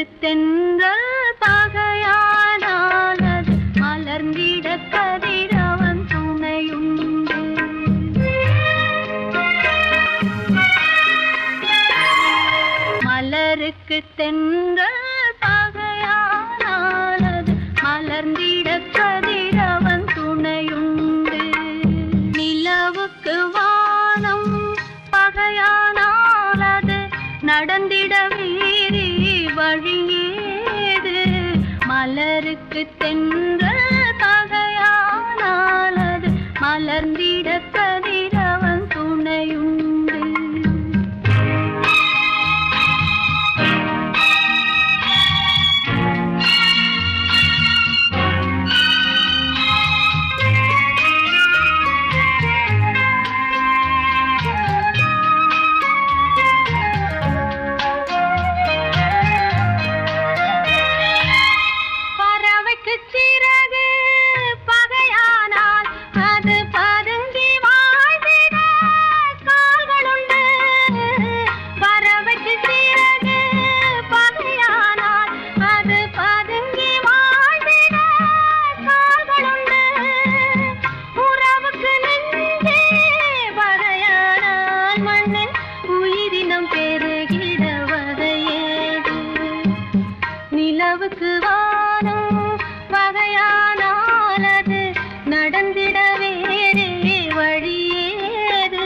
மலருக்கு தென்றல் பகையானானது மலர்ந்திட கதிரவன் துணையுண்டு. மலருக்கு தென்றல் பகையானானது மலர்ந்திட கதிரவன் துணையுண்டு. நிலவுக்கு வானம் பகையானாலது நடந்திட வீரி வழியேது. மலருக்கு தென்றல் பகையானாலது மலர்ந்திட கதிரவன் துணையுண்டு. நிலவுக்கு வானம் பகையானாலது நடந்திட வேறே வழியேது.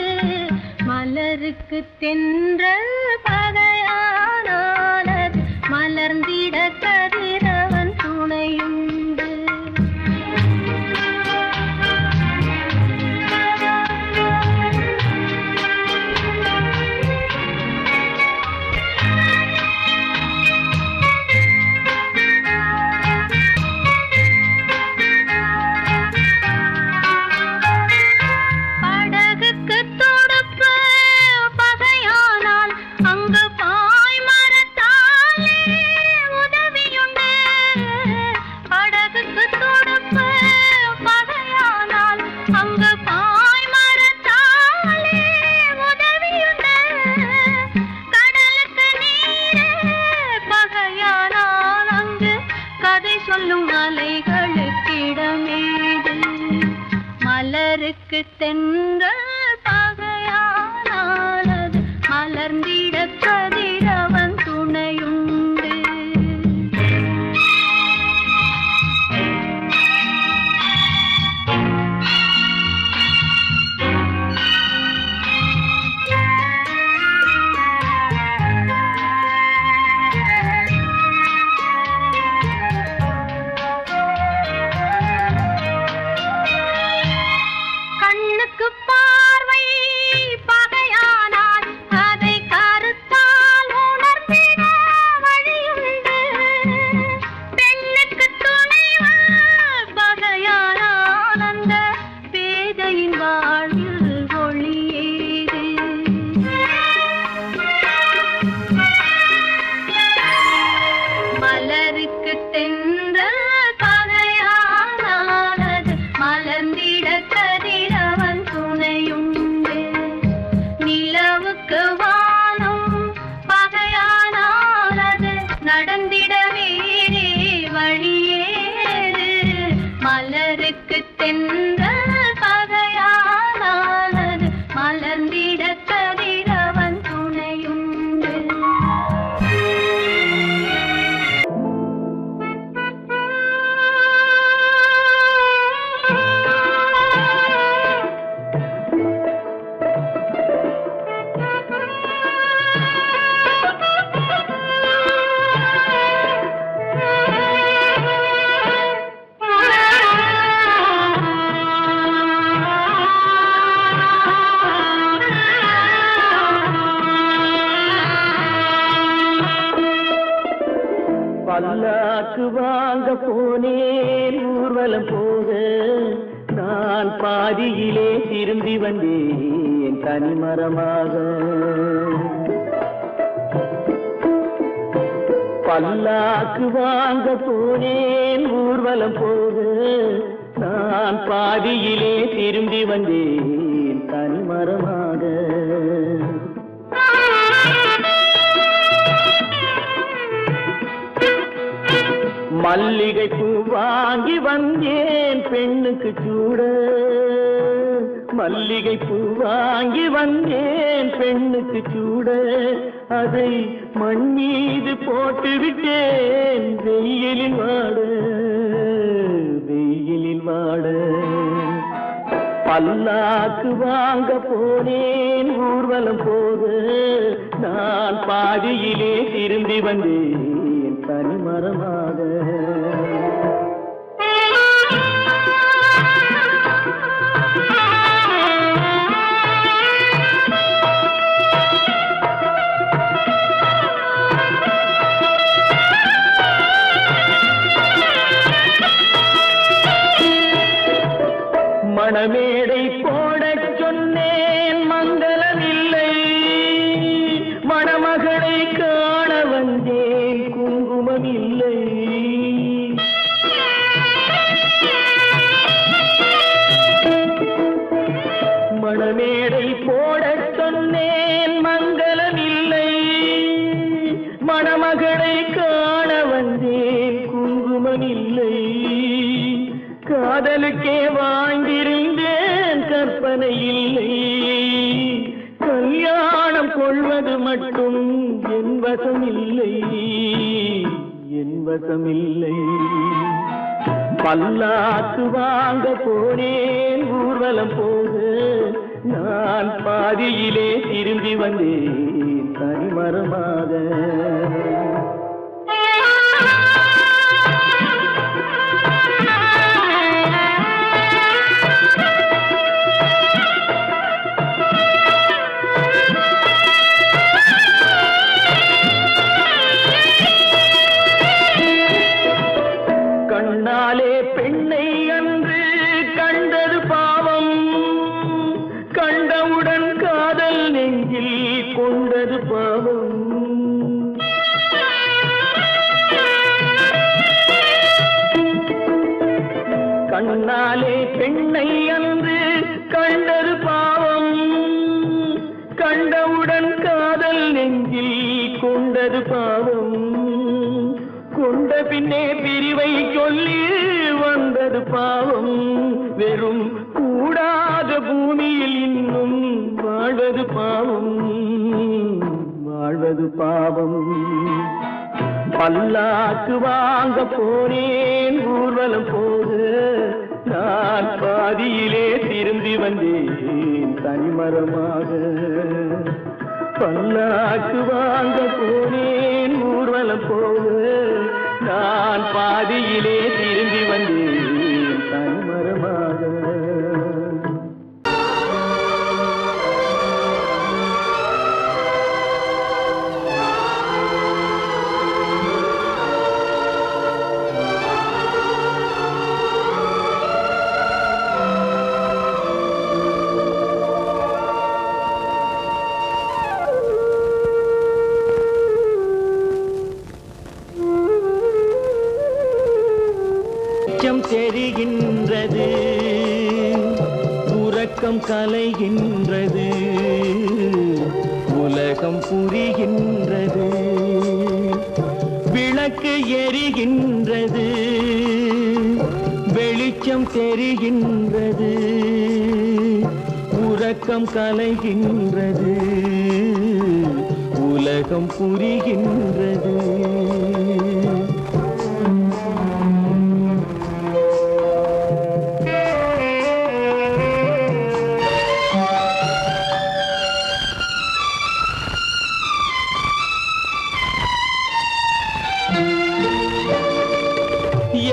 மலருக்கு தென்றல் பகையானாலது மலர்ந்திட கதிரவன் துணையுண்டு. சொல்லும் அலைகளுக்கிடமேது. மலருக்கு தென்றல் பகையானாலது மலர்ந்திட கதிரவன் துணையுண்டு. பார்வை பகையானால் அதை கருத்தால் உணர்ந்திட வழியுண்டு. பெண்ணுக்கு துணைவன் பகையானால் அந்த பேதையின் வாழ்வில் ஒளியேது. மலருக்கு தென்றல் பகையானாலது மலர்ந்திட கதிரவன் துணையுண்டு. நிலவுக்கு வானம் பகையானாலது நடந்திட வேறே வழியேது. மலருக்கு தென்றல் பகையானாலது மலர்ந்திட கதிரவன் துணையுண்டு. பல்லாக்கு வாங்க போனேன் ஊர்வலம் போக, நான் பாதியிலே திரும்பி வந்தேன் தனிமரமாக. பல்லாக்கு வாங்க போனேன் ஊர்வலம் போக, நான் பாதியிலே திரும்பி வந்தேன் தனிமரமாக. மல்லிகை பூ வாங்கி வந்தேன் பெண்ணுக்கு சூட, மல்லிகை பூ வாங்கி வந்தேன் பெண்ணுக்கு சூட, அதை மண் மீது போட்டு விட்டேன் வெயிலில் வாட, வெயிலில் வாட. பல்லாக்கு வாங்க போனேன் ஊர்வலம் போக, நான் பாதியிலே திரும்பி வந்தேன் தனிமரமாக. மணமேடை போடச் சொன்னேன் மங்களமில்லை, மணமகளை காண வந்தேன் குங்குமமில்லை. மணமேடை போடச் சொன்னேன் மங்களமில்லை, மணமகளை காண வந்தேன் குங்குமமில்லை. காதலுக்கே வாழ்ந்திருந்தேன் கற்பனை இல்லை, கல்யாணம் கொள்வது மட்டும் என் வசமில்லை, என் வசமில்லை. பல்லாக்கு வாங்க போனேன் ஊர்வலம் போக, நான் பாதியிலே திரும்பி வந்தேன் தனிமரமாக. கண்ணாலே பெண்ணை அன்று கண்டது பாவம், கண்டவுடன் காதல் நெஞ்சில் கொண்டது பாவம். கண்ணாலே பெண்ணை அன்று கண்டது பாவம், கண்டவுடன் காதல் நெஞ்சில் கொண்டது பாவம். கொண்ட பின்னே பிரிவை சொல்லி வந்தது பாவம், வெறும் கூடாத பூமியில் இன்னும் வாழ்வது பாவம், வாழ்வது பாவம். பல்லாக்கு வாங்க போனேன் ஊர்வலம் போக, நான் பாதியிலே திரும்பி வந்தேன் தனிமரமாக. பல்லாக்கு வாங்க போனேன் ஊர்வலம் போக, நான் பாதியிலே திரும்பி வந்தேன் தனிமரமாக. தெரிகின்றது, உறக்கம் கலைகின்றது, உலகம் புரிகின்றது, விளக்கு எரிகின்றது, வெளிச்சம் தெரிகின்றது, உறக்கம் கலைகின்றது, உலகம் புரிகின்றது.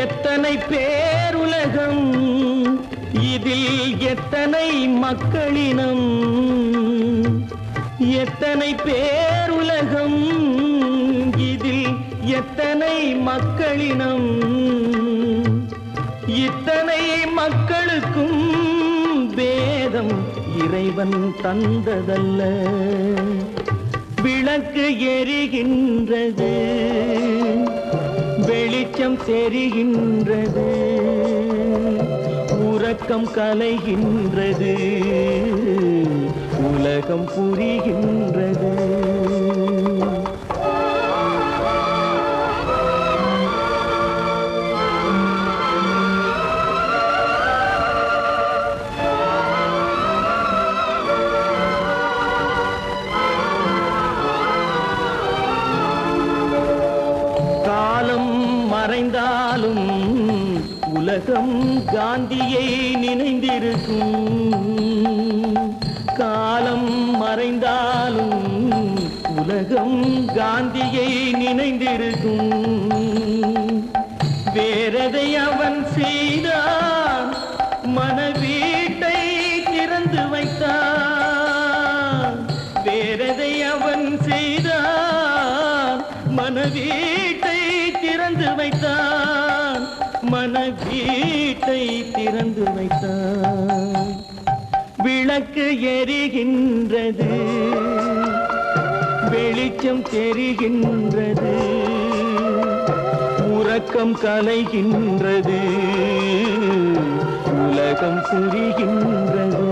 எத்தனை பேருலகம், இதில் எத்தனை மக்களினம், எத்தனை பேருலகம், இதில் எத்தனை மக்களினம், இத்தனை மக்களுக்கும் வேதம் இறைவன் தந்ததல்ல. விளக்கு எரிகின்றது, வெளிச்சம் தெரிகின்றது, உறக்கம் கலைகின்றது, உலகம் புரிகின்றது. உலகம் காந்தியை நினைந்திருக்கும், காலம் மறைந்தாலும் உலகம் காந்தியை நினைந்திருக்கும். வேறதை அவன் செய்தான், மனவீட்டை திறந்து வைத்தான். வேறதை அவன் செய்தான், மனவீட்டை திறந்து வைத்தான். மனவீட்டை திறந்து வைத்தான். விளக்கு எரிகின்றது, வெளிச்சம் தெரிகின்றது, உறக்கம் கலைகின்றது, உலகம் புரிகின்றது.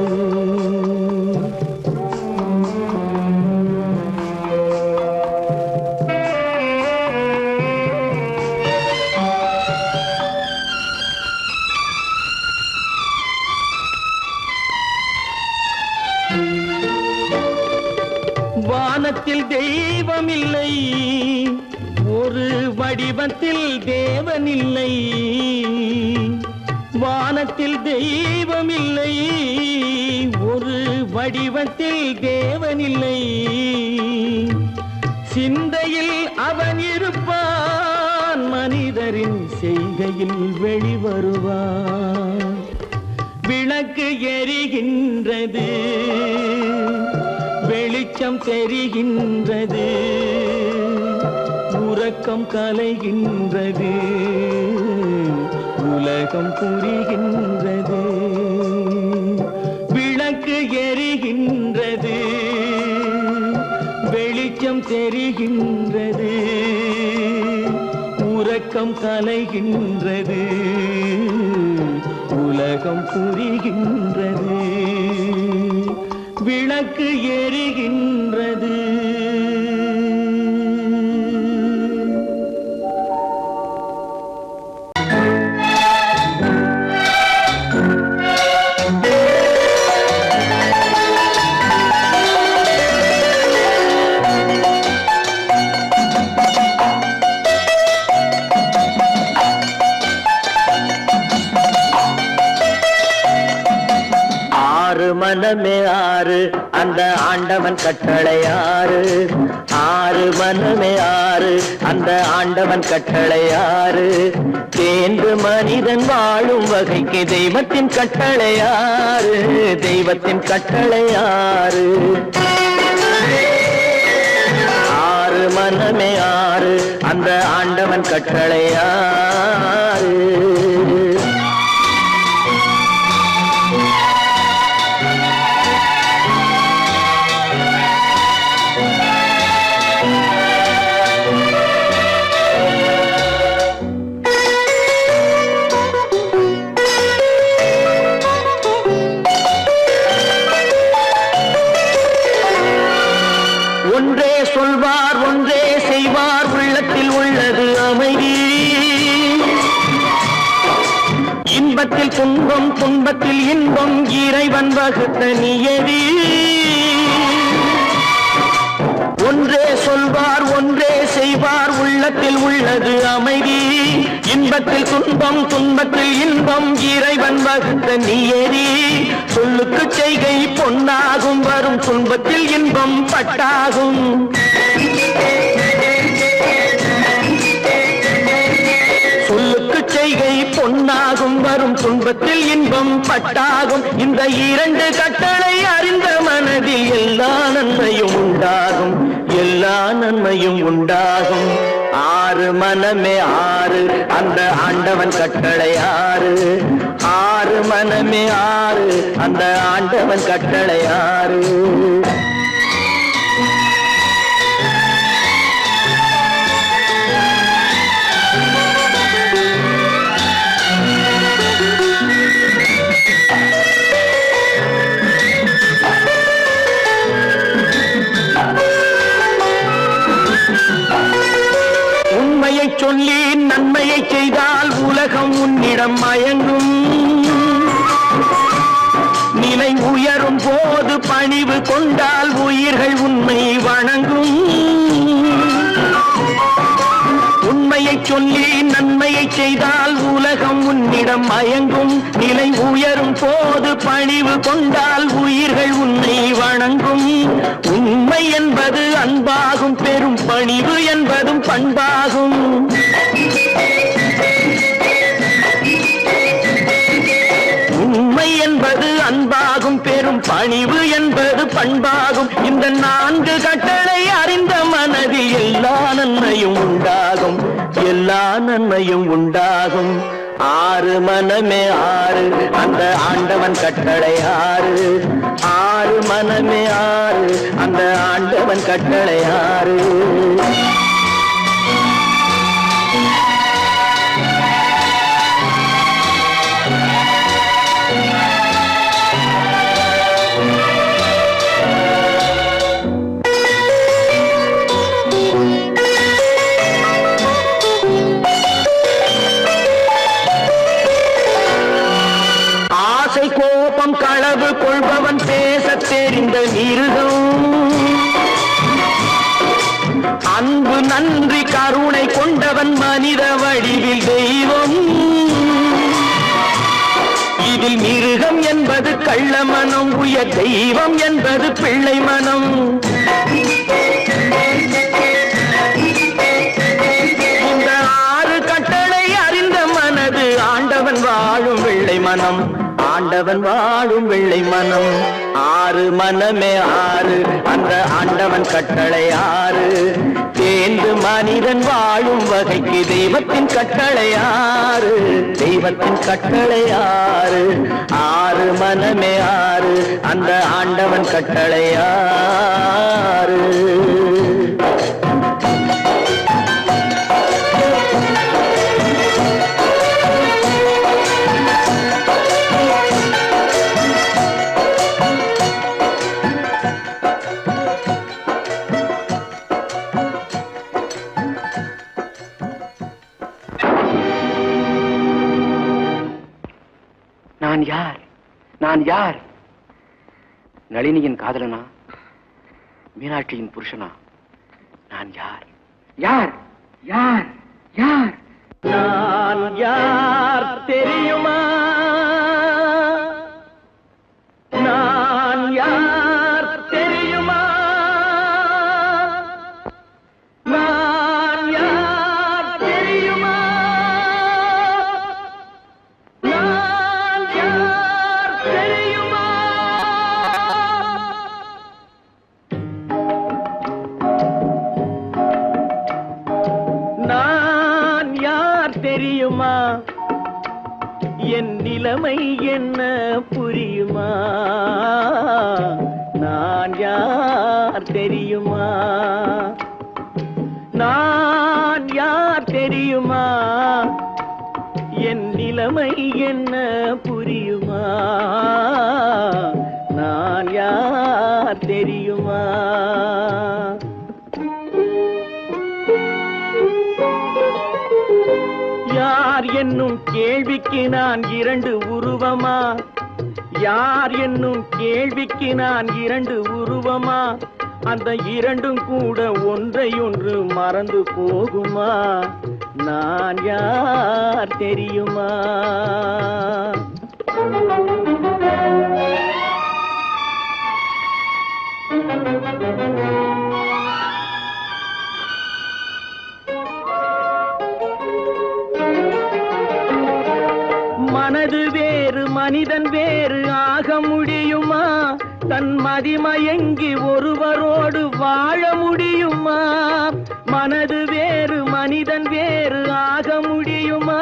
வானத்தில் தெய்வமில்லை, ஒரு வடிவத்தில் தேவனில்லை. வானத்தில் தெய்வமில்லை, ஒரு வடிவத்தில் தேவனில்லை. சிந்தையில் அவன் இருப்பான், மனிதரின் செய்கையில் வெளிவருவான். விளக்கு எரிகின்றது, வெளிச்சம் தெரிகின்றது, உறக்கம் கலைகின்றது, உலகம் புரிகின்றது. விளக்கு எரிகின்றது, வெளிச்சம் தெரிகின்றது, உறக்கம் கலைகின்றது, உலகம் புரிகின்றது. விளக்கு எரிகின்றது. மனமே ஆறு, அந்த ஆண்டவன் கட்டளை ஆறு. ஆறு மனமே ஆறு, அந்த ஆண்டவன் கட்டளை ஆறு. தேர்ந்து மனிதன் வாழும் வகைக்கு தெய்வத்தின் கட்டளை ஆறு, தெய்வத்தின் கட்டளை ஆறு. ஆறு மனமே ஆறு, அந்த ஆண்டவன் கட்டளை ஆறு. ஒன்றே சொல்வார், ஒன்றே செய்வார், உள்ளத்தில் உள்ளது அமைதி. இன்பத்தில் துன்பம், துன்பத்தில் இன்பம், இறைவன் வகுத்த நியதி. ஒன்றே சொல்வார், ஒன்றே செய்வார், உள்ளத்தில் உள்ளது அமைதி. இன்பத்தில் துன்பம், துன்பத்தில் இன்பம், இறைவன் வகுத்த நியதி. சொல்லுக்கு செய்கை பொன்னாகும், வரும் துன்பத்தில் இன்பம் பட்டாகும். சொல்லுக்கு செய்கை பொன்னாகும், வரும் துன்பத்தில் இன்பம் பட்டாகும். இந்த இரண்டு கட்டளை அறிந்த மனதில் எல்லா நன்மையும் உண்டாகும், எல்லா நன்மையும் உண்டாகும். ஆறு மனமே ஆறு, அந்த ஆண்டவன் கட்டளை ஆறு. ஆறு மனமே ஆறு, அந்த ஆண்டவன் கட்டளை ஆறு. உண்மையை சொல்லி நன்மையை செய்தால் உலகம் உன்னிடம் மயங்கும். நிலை உயரும் போது பணிவு கொண்டால் உயிர்கள் உன்னை வணங்கும். உண்மையை சொல்லி நன்மையை செய்தால் உலகம் உன்னிடம் மயங்கும் நிலை உயரும் போது பணிவு கொண்டால் உயிர்கள் உன்னை வணங்கும் உண்மை என்பது அன்பாகும் பெரும் பணிவு என்பதும் பண்பாகும் உண்மை என்பது அன்பாகும் பெரும் பணிவு என்பது பண்பாகும் இந்த 4 கட்டளை அறிந்த மனதில் எல்லா நன்மையும் உண்டாகும் எல்லா நன்மையும் உண்டாகும் 6 மனமே 6 அந்த ஆண்டவன் கட்டளை 6 6 மனமே 6 அந்த ஆண்டவன் கட்டளை 6 கோபம் களவு கொள்பவன் பேச தெரிந்த மிருகம் அன்பு நன்றி கருணை கொண்டவன் மனித வடிவில் தெய்வம் இதில் மிருகம் என்பது கள்ள மனம் உயர் தெய்வம் என்பது பிள்ளை மனம் இந்த 6 கட்டளை அறிந்த மனது ஆண்டவன் வாழும் வெள்ளை மனம் ஆண்டவன் வாழும் வெள்ளை மனம் 6 மனமே 6 அந்த ஆண்டவன் கட்டளை 6 தேர்ந்து மனிதன் வாழும் வகைக்கு தெய்வத்தின் கட்டளை 6 தெய்வத்தின் கட்டளை 6 6 மனமே 6 அந்த ஆண்டவன் கட்டளை 6 நான் யார் நளினியின் காதலனா மீனாட்சியின் புருஷனா நான் யார் யார் யார் யார் நான் யார் தெரியுமா நான் யார் தெரியுமா நான் யார் தெரியுமா நான் யார் தெரியுமா நான் யார் தெரியுமா என் நிலைமை என்ன புரியுமா நான் யார் தெரியுமா நான் யார் தெரியுமா என் நிலைமை என்ன புரியுமா நான் யார் தெரியுமா யார் என்னும் கேள்விக்கு நான் 2 உருவமா யார் என்னும் கேள்விக்கு நான் 2 உருவமா அந்த 2ம் கூட ஒன்றையொன்று மறந்து போகுமா நான் யார் தெரியுமா மனது வேறு மனிதன் வேறு ஆக முடியுமா தன் மதிமயங்கி ஒருவரோடு வாழ முடியுமா மனது வேறு மனிதன் வேறு ஆக முடியுமா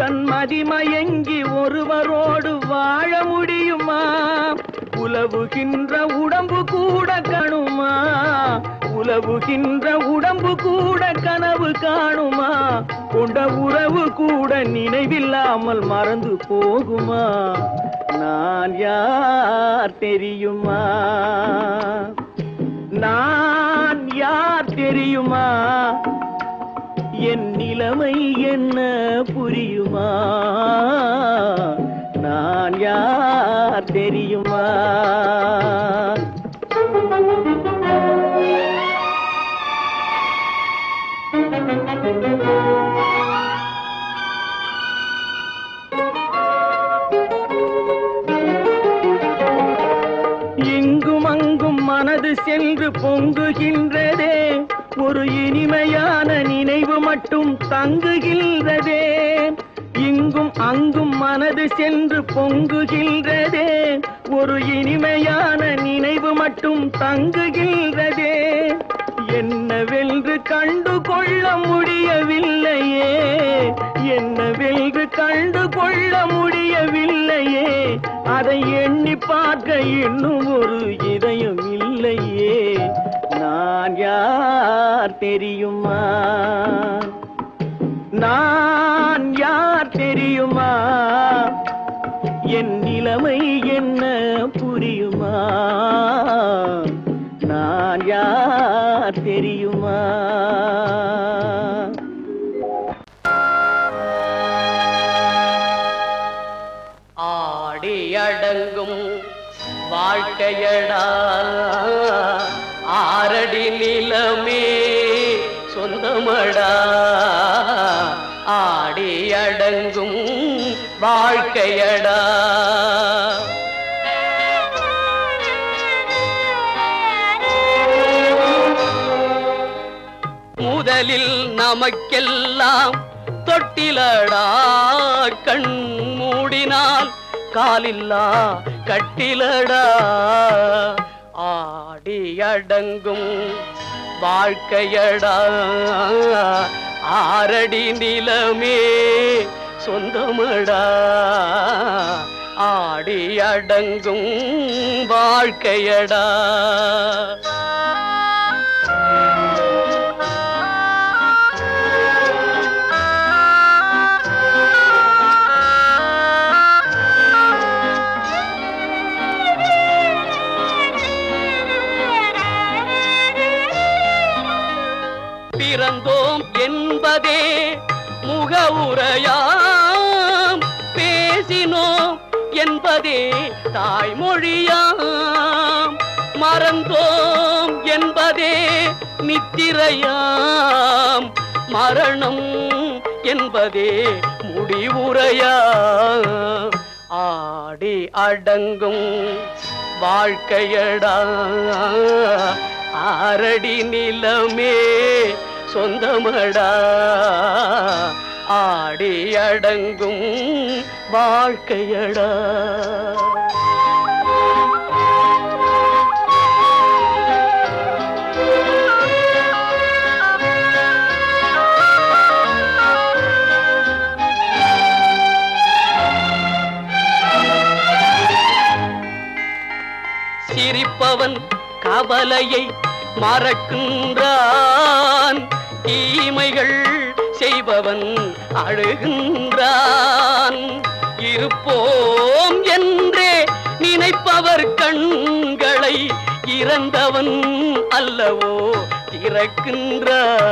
தன் மதிமயங்கி ஒருவரோடு வாழ முடியுமா உலவுகின்ற உடம்பு கூட கணுமா உலவுகின்ற உடம்பு கூட கனவு காணுமா கொண்ட உறவு கூட நினைவில்லாமல் மறந்து போகுமா நான் யார் தெரியுமா நான் யார் தெரியுமா என் நிலைமை என்ன புரியுமா நான் யார் தெரியுமா மனது சென்று பொங்குகின்றதே, ஒரு இனிமையான நினைவு மட்டும் தங்குகின்றதே. இங்கும் அங்கும் மனது சென்று பொங்குகின்றதே, ஒரு இனிமையான நினைவு மட்டும் தங்குகின்றதே. என்னவென்று கண்டு கொள்ள முடியவில்லையே, என்னவென்று கண்டு கொள்ள முடியவில்லையே. அதை எண்ணி பார்க்க இன்னும் ஒரு இதயம் இல்லையே. நான் யார் தெரியுமா, நான் யார் தெரியுமா, என் நிலைமை என்ன புரியுமா, நான் யார் தெரியுமா. ஆடி அடங்கும் வாழ்க்கையடா, ஆரடி நிலமே சொந்தமடா. ஆடி அடங்கும் வாழ்க்கையடா. முதலில் நமக்கெல்லாம் தொட்டிலடா, கண் மூடினால் காலில்லா கட்டிலடா. ஆடி அடங்கும் வாழ்க்கையடா, ஆரடி நிலமே சொந்தமடா. ஆடி அடங்கும் வாழ்க்கையடா. பிறந்தோம் என்பதே முகவுரையாம், பேசினோம் என்பதே தாய்மொழியாம், மறந்தோம் என்பதே நித்திரையாம், மரணம் என்பதே முடிவுரையாம். ஆடி அடங்கும் வாழ்க்கையடா, ஆரடி நிலமே சொந்தமடா. ஆடி அடங்கும் வாழ்க்கையடா. சிரிப்பவன் கவலையை மறக்கின்றான், தீமைகள் செய்பவன் அழுகின்றான். இருப்போம் என்றே நினைப்பவர் கண்களை இறந்தவன் அல்லவோ திறக்கின்றான்.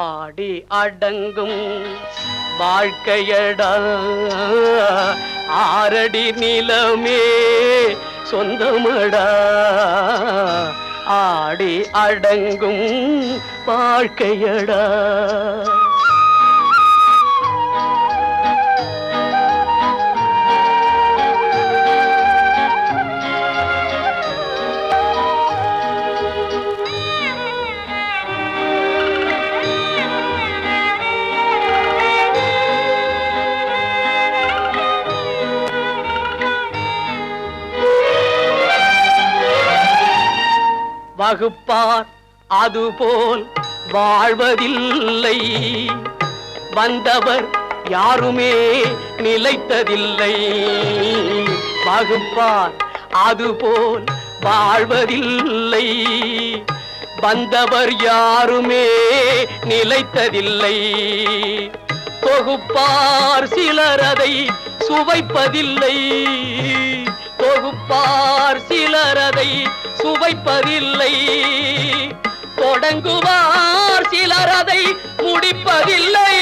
ஆடி அடங்கும் வாழ்க்கையடா, ஆரடி நிலமே சொந்தமடா. ஆடி அடங்கும் வாழ்க்கையடா. வகுப்பார் அதுபோல் வாழ்வதில்லை, வந்தவர் யாருமே நிலைத்ததில்லை. வகுப்பார் அதுபோல் வாழ்வதில்லை, வந்தவர் யாருமே நிலைத்ததில்லை. தொகுப்பார் சிலர் அதை சுவைப்பதில்லை, தொகுப்பார் சிலர் அதை சுவைப்பதில்லை. தொடங்குவார் சிலர் அதை முடிப்பதில்லை.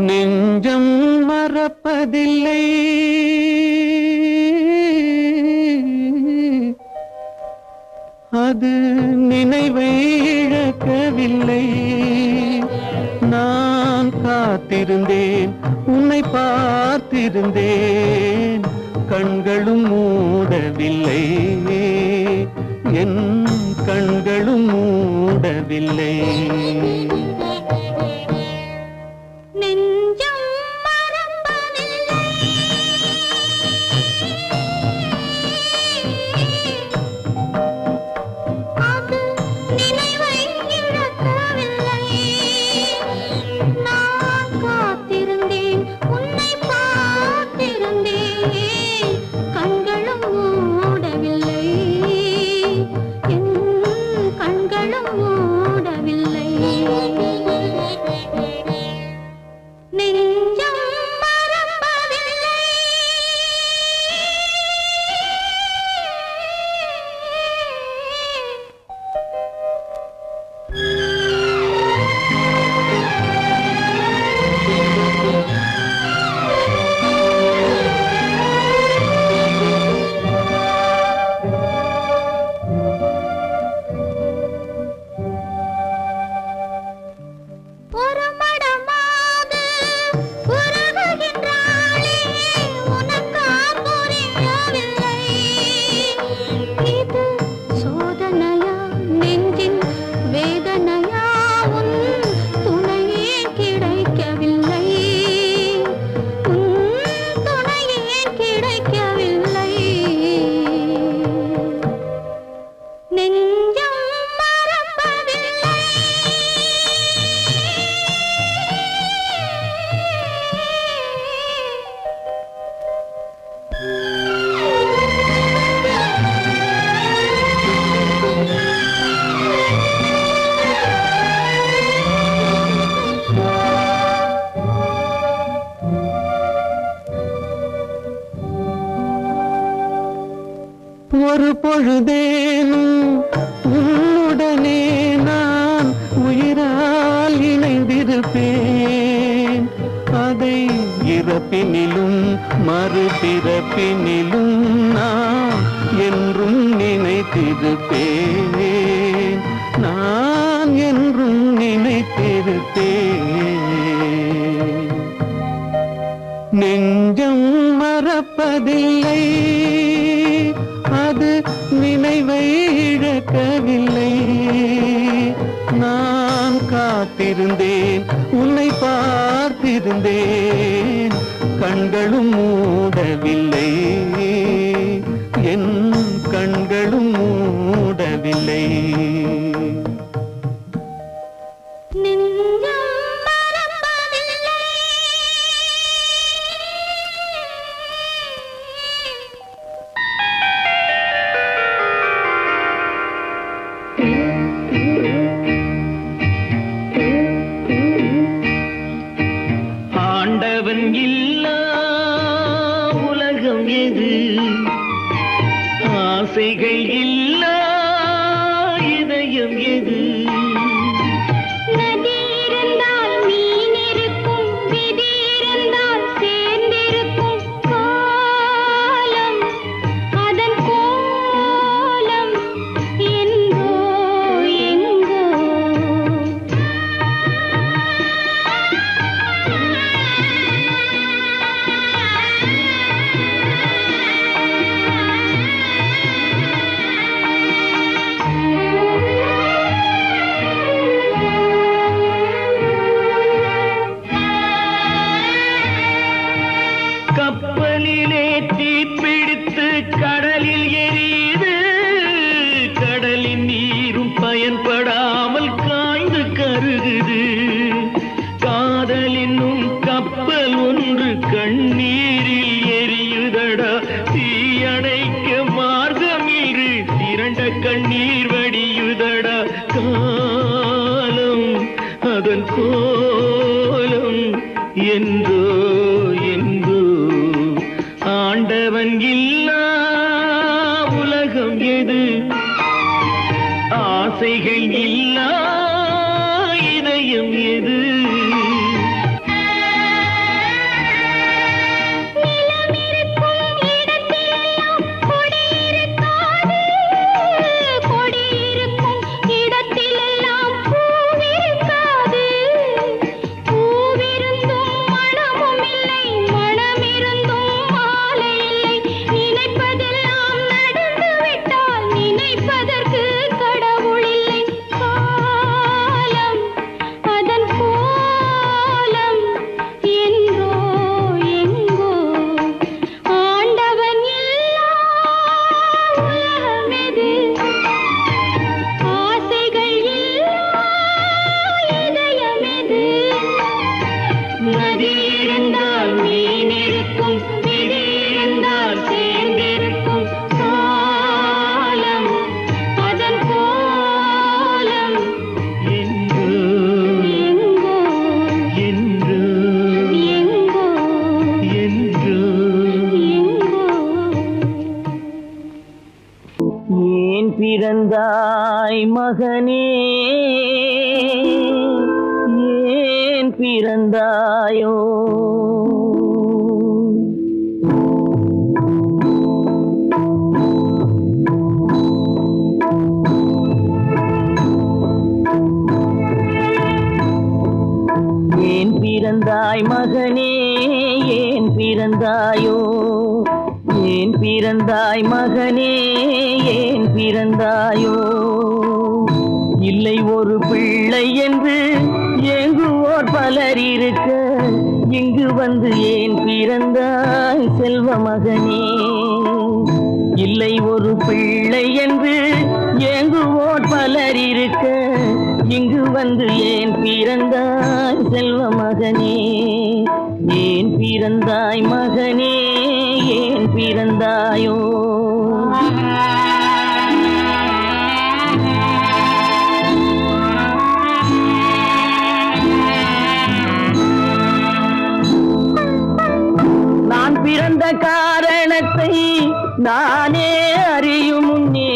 நெஞ்சம் மறப்பதில்லை, அது நினைவை இழக்கவில்லை. நான் காத்திருந்தேன், உன்னை பார்த்திருந்தேன், கண்களும் மூடவில்லை, என் கண்களும் மூடவில்லை. ஒரு பொழுதேனும் உன்னுடனே நான் உயிரால் இணைந்திருப்பேன். அதை இறப்பினிலும் மறுபிறப்பினிலும் நான் என்றும் நினைத்திருப்பேன், நான் என்றும் நினைத்திருப்பேன். நெஞ்சம் மறப்பதில்லை, அது நினைவை இழக்கவில்லை. நான் காத்திருந்தேன், உன்னை பார்த்திருந்தேன், கண்களும் மூடவில்லை, என் கண்களும் மூடவில்லை. ஆண்டவன் இல்லா உலகம் எது, ஆசைகள் இல்லா இதயம் எது. நதி இருந்தால் மீன் இருக்கும், விதி இருந்தால் சேர்ந்திருக்கும் காலம், அதன் கோலம் எங்கோ எங்கோ. கப்பலிலே தீப்பிடித்து கடலில் எரியுது, கடலின் நீரும் பயன்படாமல் காய்ந்து கருகுது. காதல் என்னும் கப்பல் ஒன்று கண்ணீரில் எரியுதடா, தீயணைக்க மார்க்கமின்றி திரண்ட கண்ணீர் வடியுதடா. காலம் அதன் கோலம் என்றோ என்றோ. ஆண்டவன் இல்லா உலகம் எது, ஆசைகள் இல்லா இதயம் எது. மகனே ஏன் பிறந்தாயோ? ஏன் பிறந்தாய் மகனே ஏன் பிறந்தாயோ? ஏன் பிறந்தாய் மகனே ஏன் பிறந்தாயோ? இல்லை ஒரு பிள்ளை என்று ஏங்குவோர் பலர் இருக்க இங்கு வந்து ஏன் பிறந்தாய் செல்வ மகனே? இல்லை ஒரு பிள்ளை என்று ஏங்குவோர் பலர் இருக்க இங்கு வந்து ஏன் பிறந்தாய் செல்வ மகனே? ஏன் பிறந்தாய் மகனே ஏன் பிறந்தாயோ? நான் பிறந்த காரணத்தை நானே அறியும் முன்னே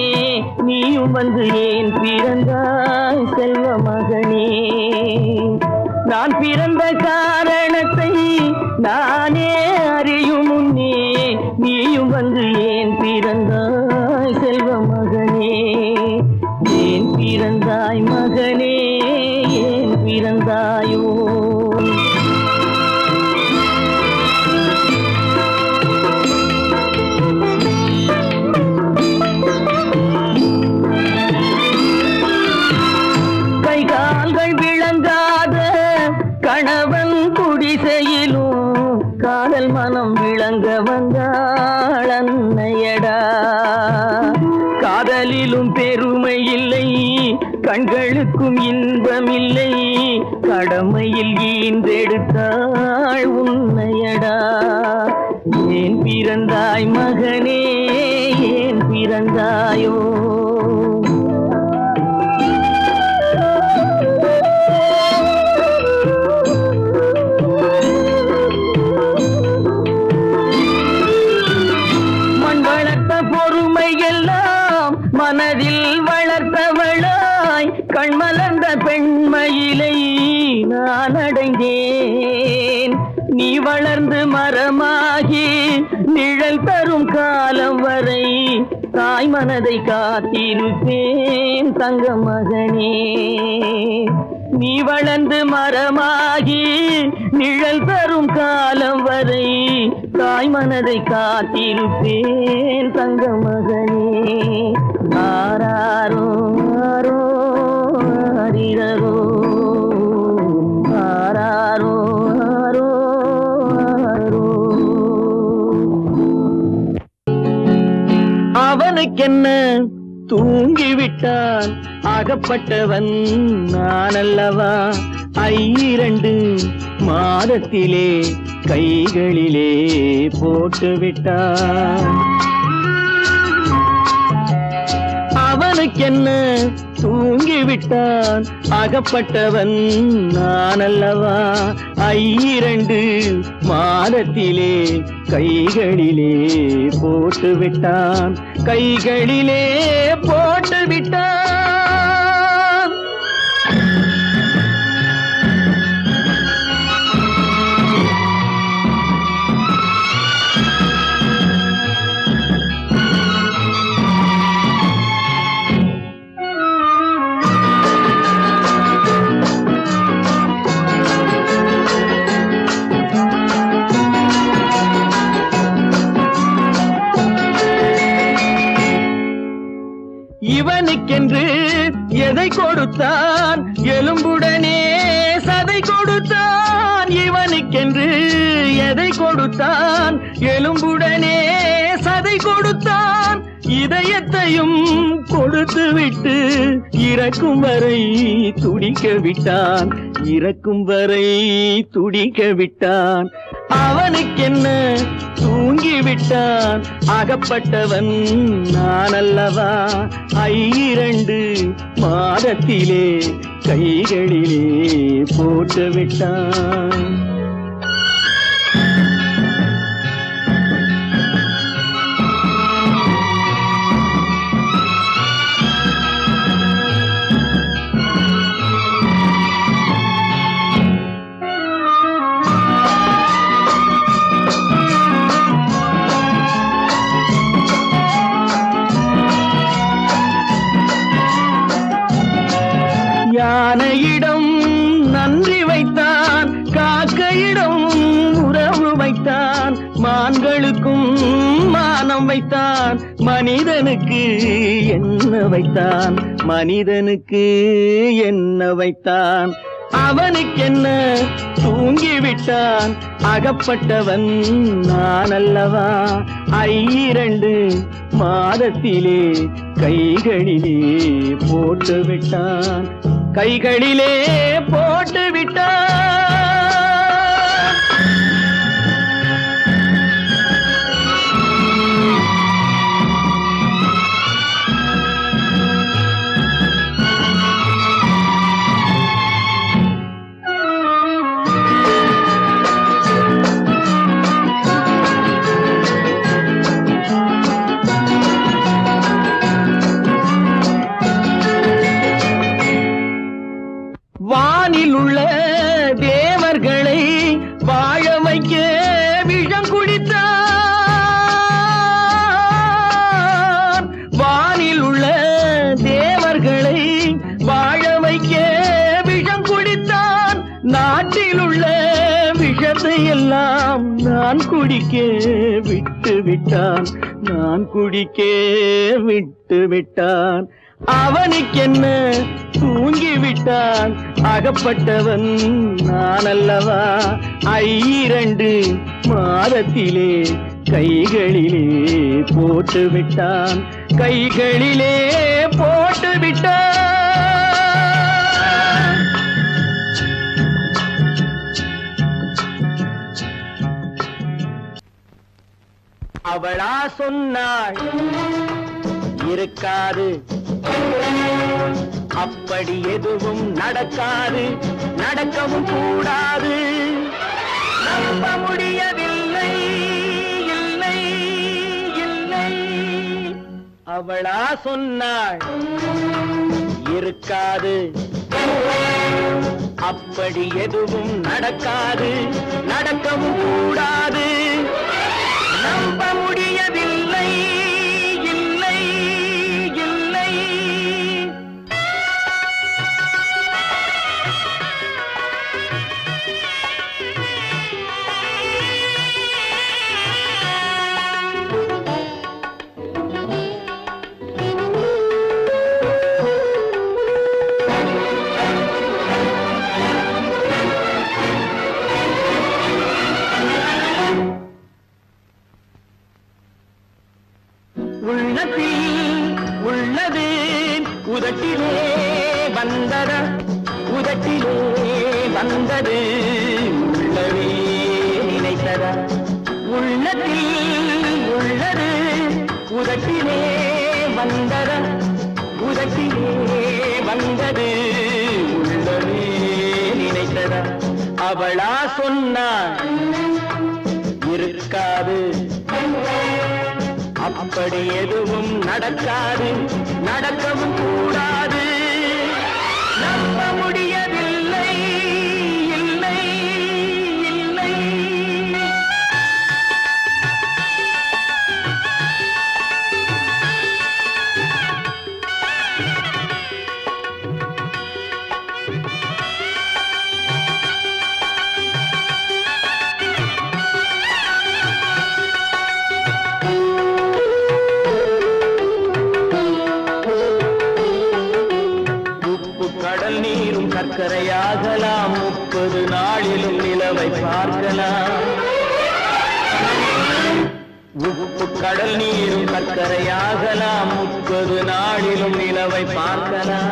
நீயும் வந்து ஏன் பிறந்தாய் செல்வ மகனே? நான் பிறந்த காரணத்தை நானே அறியும் முன்னே நீயும் வந்து ஏன் பிறந்தாய் செல்வ மகனே? ஏன் பிறந்தாய் மகனே ஏன் பிறந்தாயோ? கணவன் குடிசையிலும் காதல் மனம் விளங்க வந்தாள் அன்னையடா. காதலிலும் பெருமை இல்லை கண்களுக்கும் இன்பமில்லை கடமையில் ஈன்றெடுத்தாள் உன்னையடா. ஏன் பிறந்தாய் மகனே ஏன் பிறந்தாயோ? மனதில் வளர்த்தவளாய் கண்மலர்ந்த பெண்மயிலை நான் அடைந்தேன். நீ வளர்ந்து மரமாகி நிழல் தரும் காலம் வரை தாய் மனதை காத்திருப்பேன் தங்க மகனே. நீ வளர்ந்து மரமாகி நிழல் தரும் காலம் வரை தாய் மனதை காத்திருப்பேன் தங்க மகனே. ஆராரோ ஆரோ ஆரிரரோ ஆராரோ ஆரோ ஆரோ. அவனுக்கென்ன தூங்கிவிட்டான் அகப்பட்டவன் நான் அல்லவா? 2 மாதத்திலே கைகளிலே போட்டுவிட்டான். அவனுக்கென்ன தூங்கிவிட்டான் அகப்பட்டவன் நான் அல்லவா? 2 மாதத்திலே கைகளிலே போட்டுவிட்டான் கைகளிலே போட்டுவிட்டான். இவனுக்கென்று எதை கொடுத்தான் எலும்புடனே சதை கொடுத்தான். இவனுக்கென்று எதை கொடுத்தான் எலும்புடனே சதை கொடுத்தான். இதயத்தையும் கொடுத்து விட்டு இறக்கும் வரை துடிக்க விட்டான் இறக்கும் வரை துடிக்க விட்டான். அவனுக்கென்ன தூங்கிவிட்டான் அகப்பட்டவன் நான் அல்லவா? 2 மாதத்திலே கைகளிலே போட்டுவிட்டான். யானையிடம் நன்றி வைத்தான், காக்கையிடம் உறவு வைத்தான், மான்களுக்கும் மானம் வைத்தான், மனிதனுக்கு என்ன வைத்தான், மனிதனுக்கு என்ன வைத்தான். அவனுக்கென்ன தூங்கிவிட்டான், அகப்பட்டவன் நான் அல்லவா. 2 மாதத்திலே கைகளிலே போட்டு விட்டான், கைகளிலே போட்டு விட்டான். வானில் உள்ள தேவர்களை வாழ வைக்க விஷம் குடித்தான். வானில் உள்ள தேவர்களை வாழ வைக்க விஷம் குடித்தான். நாட்டில் உள்ள விஷத்தை எல்லாம் நான் குடிக்க விட்டு விட்டான், நான் குடிக்க விட்டு விட்டான். அவனுக்கென்ன தூங்கிவிட்டான், அகப்பட்டவன் நான் அல்லவா. 2 மாதத்திலே கைகளிலே போட்டு விட்டான், கைகளிலே போட்டு விட்டான். அவளா சொன்னாள் இருக்காது, அப்படி எதுவும் நடக்காது, நடக்கவும் கூடாது. நம்ப முடியவில்லை, இல்லை இல்லை. அவளா சொன்னாள் இருக்காது, அப்படி எதுவும் நடக்காது, நடக்கவும் கூடாது. நம்ப முடியவில்லை, இல்லை இல்லை. உள்ளத்தில் உள்ளது உதட்டிலே வந்தத, உதட்டிலே வந்தது உள்ளவே நினைத்தத. உள்ளத்தில் உள்ளது உதட்டிலே வந்தத, உதட்டிலே வந்தது உள்ளவே நினைத்தத. அவளா சொன்னாள் இருக்காது, அப்படி எதுவும் நடக்காது, நடக்கவும் கூடாது. நம்ப முடியவில்லை, இல்லை இல்லை. சர்க்கரையாகலாம், 30 நாளிலும் நிலவை பார்க்கலாம். உப்பு கடல் நீரும் சர்க்கரையாகலாம், 30 நாளிலும் நிலவை பார்க்கலாம்.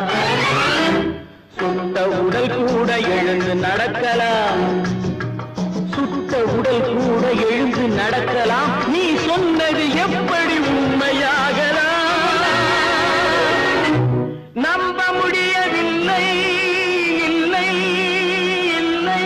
சுட்ட உடல் கூட எழுந்து நடக்கலாம், சுட்ட உடல் கூட எழுந்து நடக்கலாம். நீ சொன்னது எப்படி உண்மையாகலாம்? நம்ப முடியவில்லை, இல்லை இல்லை.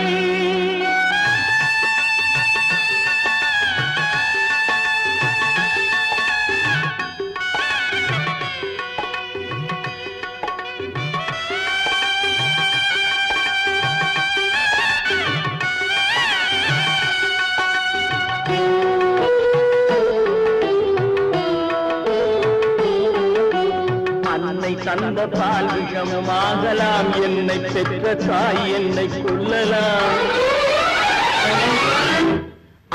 தந்த பால் விஷமும் ஆகலாம், என்னை பெற்ற தாய் என்னை கொல்லலாம்.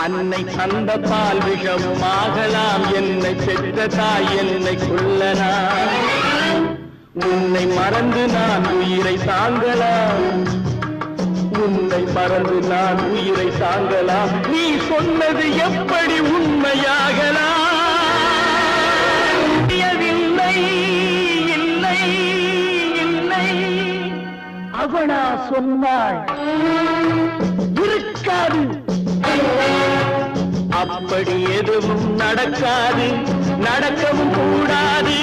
அன்னை தந்த பால் விஷமும் ஆகலாம், என்னை பெற்ற தாய் என்னை கொல்லலாம். உன்னை மறந்து நான் உயிரை தாங்கலாம், உன்னை மறந்து நான் உயிரை தாங்கலாம். நீ சொன்னது எப்படி உண்மையாகலாம்? இல்லை இல்லை இல்லை அவனா சொன்னாள், இருக்காது. அப்படி எதுவும் நடக்காது, நடக்கவும் கூடாது.